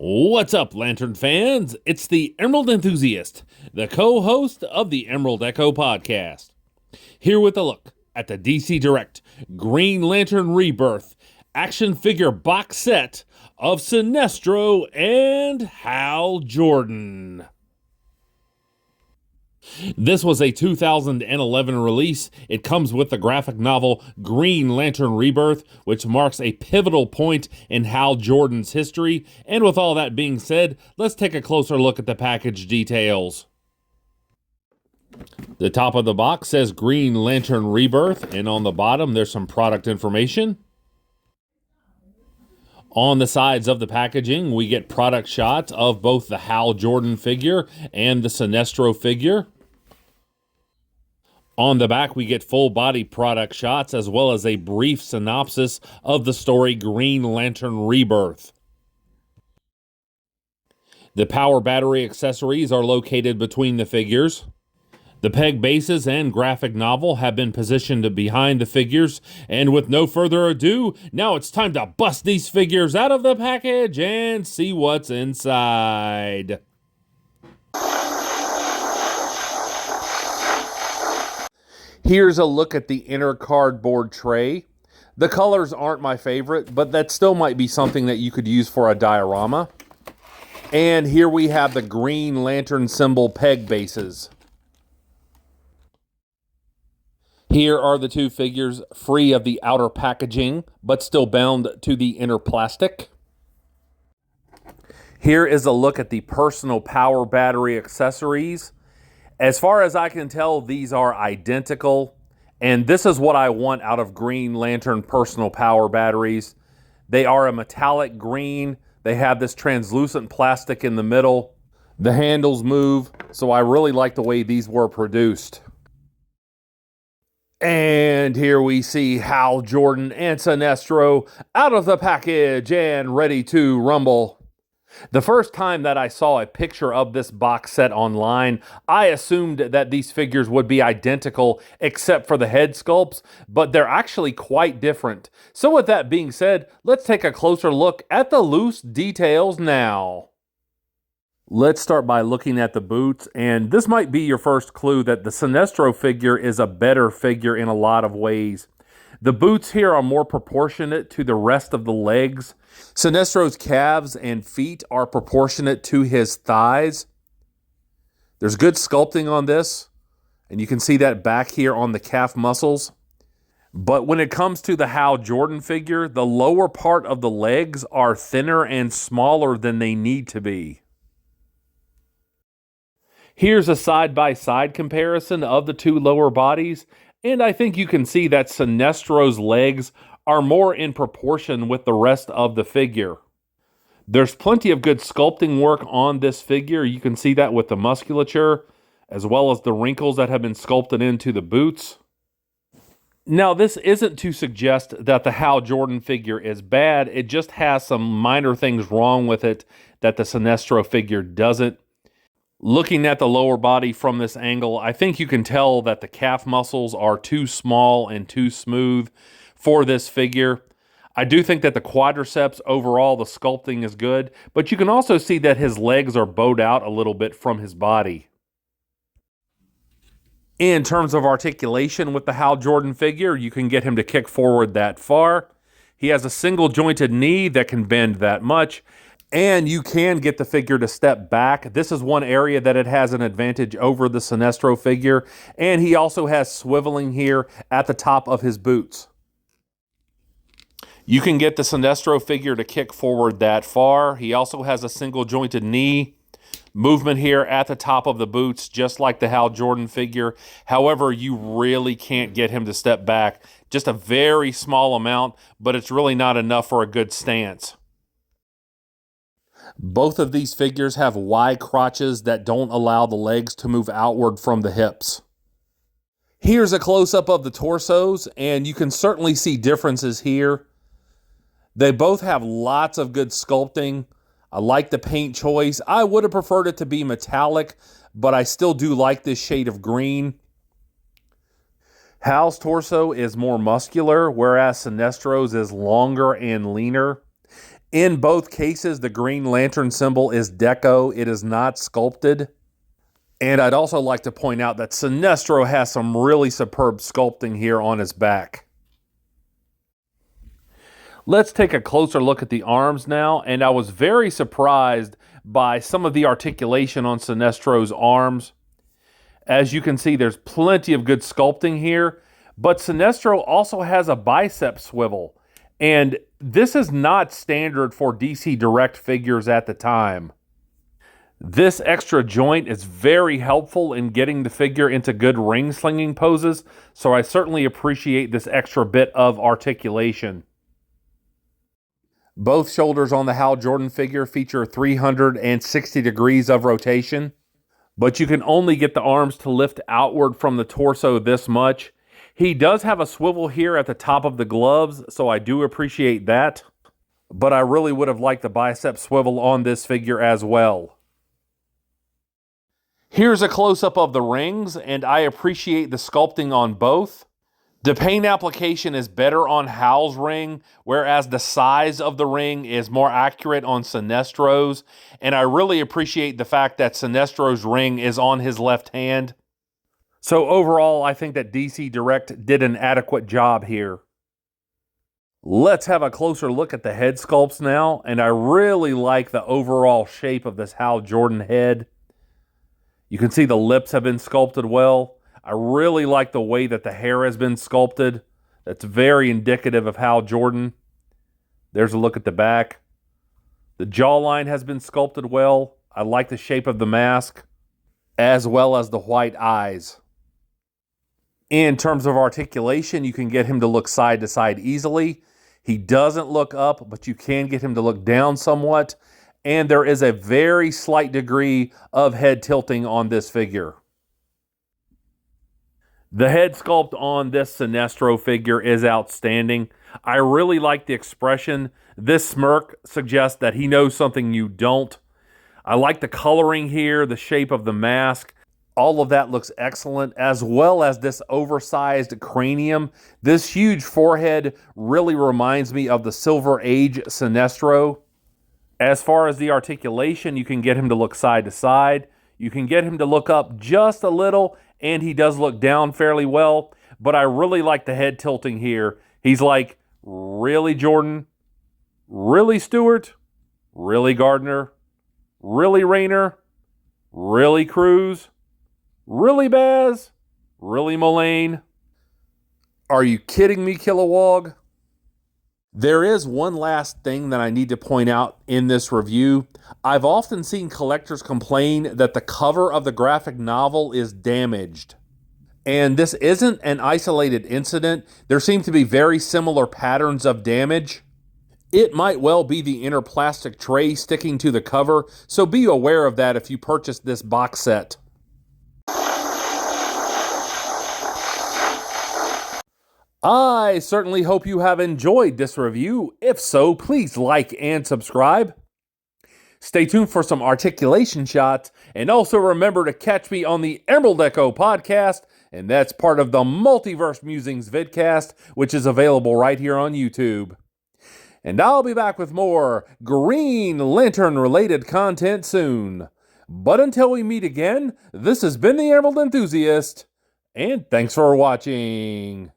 What's up, Lantern fans? It's the Emerald Enthusiast, the co-host of the Emerald Echo podcast. Here with a look at the DC Direct Green Lantern Rebirth action figure box set of Sinestro and Hal Jordan. This was a 2011 release. It comes with the graphic novel Green Lantern Rebirth, which marks a pivotal point in Hal Jordan's history. And with all that being said, let's take a closer look at the package details. The top of the box says Green Lantern Rebirth, and on the bottom there's some product information. On the sides of the packaging, we get product shots of both the Hal Jordan figure and the Sinestro figure. On the back, we get full-body product shots as well as a brief synopsis of the story Green Lantern Rebirth. The power battery accessories are located between the figures. The peg bases and graphic novel have been positioned behind the figures, and with no further ado, now it's time to bust these figures out of the package and see what's inside. Here's a look at the inner cardboard tray. The colors aren't my favorite, but that still might be something that you could use for a diorama. And here we have the Green Lantern symbol peg bases. Here are the two figures free of the outer packaging, but still bound to the inner plastic. Here is a look at the personal power battery accessories. As far as I can tell, these are identical, and this is what I want out of Green Lantern personal power batteries. They are a metallic green. They have this translucent plastic in the middle. The handles move, so I really like the way these were produced. And here we see Hal Jordan and Sinestro out of the package and ready to rumble. The first time that I saw a picture of this box set online, I assumed that these figures would be identical except for the head sculpts, but they're actually quite different. So with that being said, let's take a closer look at the loose details now. Let's start by looking at the boots, and this might be your first clue that the Sinestro figure is a better figure in a lot of ways. The boots here are more proportionate to the rest of the legs. Sinestro's calves and feet are proportionate to his thighs. There's good sculpting on this, and you can see that back here on the calf muscles. But when it comes to the Hal Jordan figure, the lower part of the legs are thinner and smaller than they need to be. Here's a side-by-side comparison of the two lower bodies, and I think you can see that Sinestro's legs are more in proportion with the rest of the figure. There's plenty of good sculpting work on this figure. You can see that with the musculature, as well as the wrinkles that have been sculpted into the boots. Now, this isn't to suggest that the Hal Jordan figure is bad. It just has some minor things wrong with it that the Sinestro figure doesn't. Looking at the lower body from this angle, I think you can tell that the calf muscles are too small and too smooth for this figure. I do think that the quadriceps overall, the sculpting is good, but you can also see that his legs are bowed out a little bit from his body. In terms of articulation with the Hal Jordan figure, you can get him to kick forward that far. He has a single jointed knee that can bend that much. And you can get the figure to step back. This is one area that it has an advantage over the Sinestro figure. And he also has swiveling here at the top of his boots. You can get the Sinestro figure to kick forward that far. He also has a single jointed knee. Movement here at the top of the boots, just like the Hal Jordan figure. However, you really can't get him to step back. Just a very small amount, but it's really not enough for a good stance. Both of these figures have wide crotches that don't allow the legs to move outward from the hips. Here's a close-up of the torsos, and you can certainly see differences here. They both have lots of good sculpting. I like the paint choice. I would have preferred it to be metallic, but I still do like this shade of green. Hal's torso is more muscular, whereas Sinestro's is longer and leaner. In both cases, the Green Lantern symbol is deco. It is not sculpted. And I'd also like to point out that Sinestro has some really superb sculpting here on his back. Let's take a closer look at the arms now, and I was very surprised by some of the articulation on Sinestro's arms. As you can see, there's plenty of good sculpting here, but Sinestro also has a bicep swivel, and this is not standard for DC Direct figures at the time. This extra joint is very helpful in getting the figure into good ring slinging poses, so I certainly appreciate this extra bit of articulation. Both shoulders on the Hal Jordan figure feature 360 degrees of rotation, but you can only get the arms to lift outward from the torso this much. He does have a swivel here at the top of the gloves, so I do appreciate that, but I really would have liked the bicep swivel on this figure as well. Here's a close-up of the rings, and I appreciate the sculpting on both. The paint application is better on Hal's ring, whereas the size of the ring is more accurate on Sinestro's, and I really appreciate the fact that Sinestro's ring is on his left hand. So overall, I think that DC Direct did an adequate job here. Let's have a closer look at the head sculpts now, and I really like the overall shape of this Hal Jordan head. You can see the lips have been sculpted well. I really like the way that the hair has been sculpted. That's very indicative of Hal Jordan. There's a look at the back. The jawline has been sculpted well. I like the shape of the mask, as well as the white eyes. In terms of articulation, you can get him to look side to side easily. He doesn't look up, but you can get him to look down somewhat. And there is a very slight degree of head tilting on this figure. The head sculpt on this Sinestro figure is outstanding. I really like the expression. This smirk suggests that he knows something you don't. I like the coloring here, the shape of the mask. All of that looks excellent, as well as this oversized cranium. This huge forehead really reminds me of the Silver Age Sinestro. As far as the articulation, you can get him to look side to side. You can get him to look up just a little, and he does look down fairly well. But I really like the head tilting here. He's like, really Jordan? Really Stewart? Really Gardner? Really Rayner? Really Cruz? Really Baz? Really Mullane? Are you kidding me, Kilowog? There is one last thing that I need to point out in this review. I've often seen collectors complain that the cover of the graphic novel is damaged. And this isn't an isolated incident. There seem to be very similar patterns of damage. It might well be the inner plastic tray sticking to the cover, so be aware of that if you purchase this box set. I certainly hope you have enjoyed this review. If so, please like and subscribe. Stay tuned for some articulation shots, and also remember to catch me on the Emerald Echo podcast, and that's part of the Multiverse Musings vidcast, which is available right here on YouTube. And I'll be back with more Green Lantern-related content soon. But until we meet again, this has been the Emerald Enthusiast, and thanks for watching.